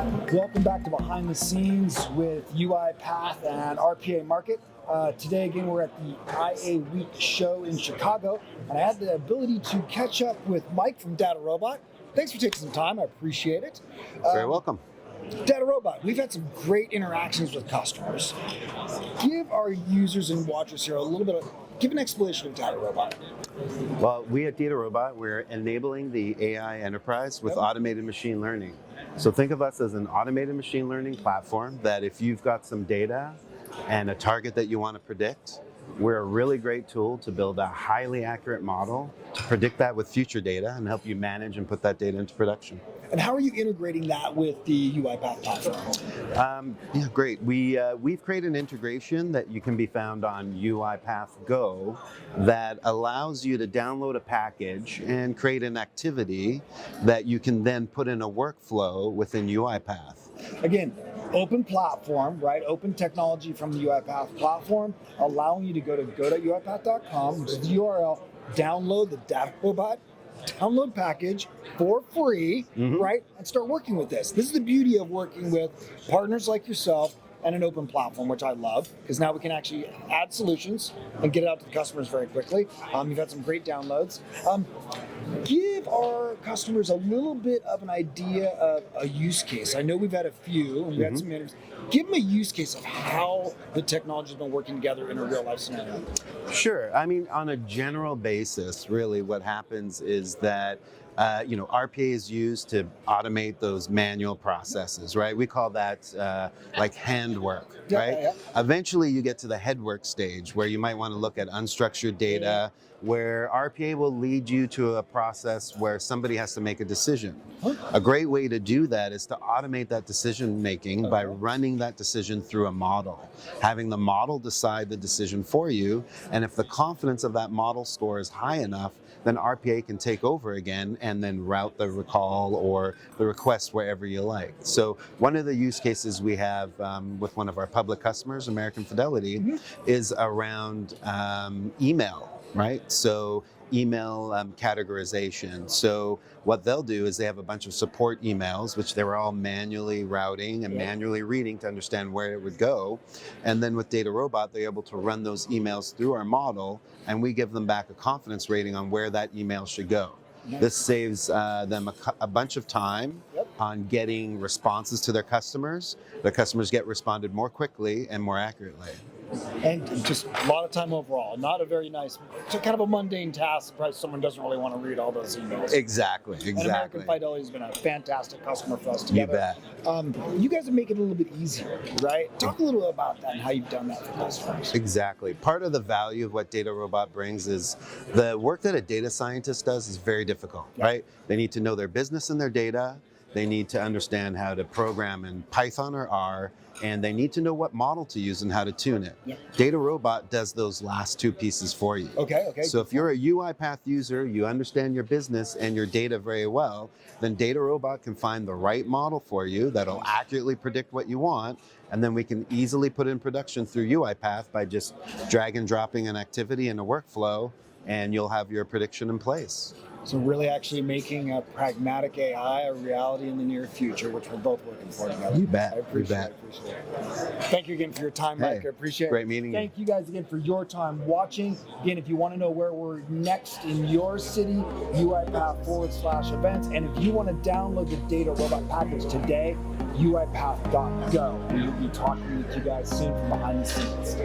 Welcome back to Behind the Scenes with UiPath and RPA Market. Today again we're at the IA Week show in Chicago, and I had the ability to catch up with Mike from DataRobot. Thanks for taking some time, I appreciate it. Very welcome. DataRobot, we've had some great interactions with customers. Give our users and watchers here give an explanation of DataRobot. Well, we at DataRobot, we're enabling the AI enterprise with automated machine learning. So think of us as an automated machine learning platform that if you've got some data and a target that you want to predict, we're a really great tool to build a highly accurate model to predict that with future data and help you manage and put that data into production. And how are you integrating that with the UiPath platform? Great. We've created an integration that you can be found on UiPath Go that allows you to download a package and create an activity that you can then put in a workflow within UiPath. Again, open platform, right? Open technology from the UiPath platform, allowing you to go to go.uipath.com, which is the URL, download the DataRobot download package for free, right? And start working with this. This is the beauty of working with partners like yourself and an open platform, which I love, because now we can actually add solutions and get it out to the customers very quickly. You've had some great downloads. Give our customers a little bit of an idea of a use case. I know we've had a few, and we've had some interviews. Give them a use case of how the technology has been working together in a real life scenario. Sure. I mean, on a general basis, really what happens is that RPA is used to automate those manual processes, right? We call that like handwork, right? Yeah. Eventually you get to the headwork stage where you might want to look at unstructured data, where RPA will lead you to a process where somebody has to make a decision. A great way to do that is to automate that decision making by running that decision through a model, having the model decide the decision for you, and if the confidence of that model score is high enough, then RPA can take over again and then route the recall or the request wherever you like. So one of the use cases we have with one of our public customers, American Fidelity, is around email. Right? So email categorization. So what they'll do is they have a bunch of support emails, which they were all manually routing and manually reading to understand where it would go. And then with DataRobot, they're able to run those emails through our model, and we give them back a confidence rating on where that email should go. This saves them a bunch of time on getting responses to their customers. Their customers get responded more quickly and more accurately. And just a lot of time overall. Not a very nice, so kind of a mundane task. Probably someone doesn't really want to read all those emails. Exactly. And American Fidelity has been a fantastic customer for us together. You bet. You guys are making it a little bit easier, right? Talk a little about that and how you've done that for customers. Exactly. Part of the value of what DataRobot brings is the work that a data scientist does is very difficult, right? They need to know their business and their data. They need to understand how to program in Python or R, and they need to know what model to use and how to tune it. DataRobot does those last two pieces for you. Okay. So if you're a UiPath user, you understand your business and your data very well, then DataRobot can find the right model for you that'll accurately predict what you want, and then we can easily put in production through UiPath by just drag and dropping an activity in a workflow, and you'll have your prediction in place. So really actually making a pragmatic AI a reality in the near future, which we're both working for together. You bet. I appreciate it. Thank you again for your time, Mike. I appreciate it. Great meeting you. Thank you guys again for your time watching. Again, if you want to know where we're next in your city, UiPath/events. And if you want to download the DataRobot package today, UiPath.go. We'll be talking with you guys soon from behind the scenes.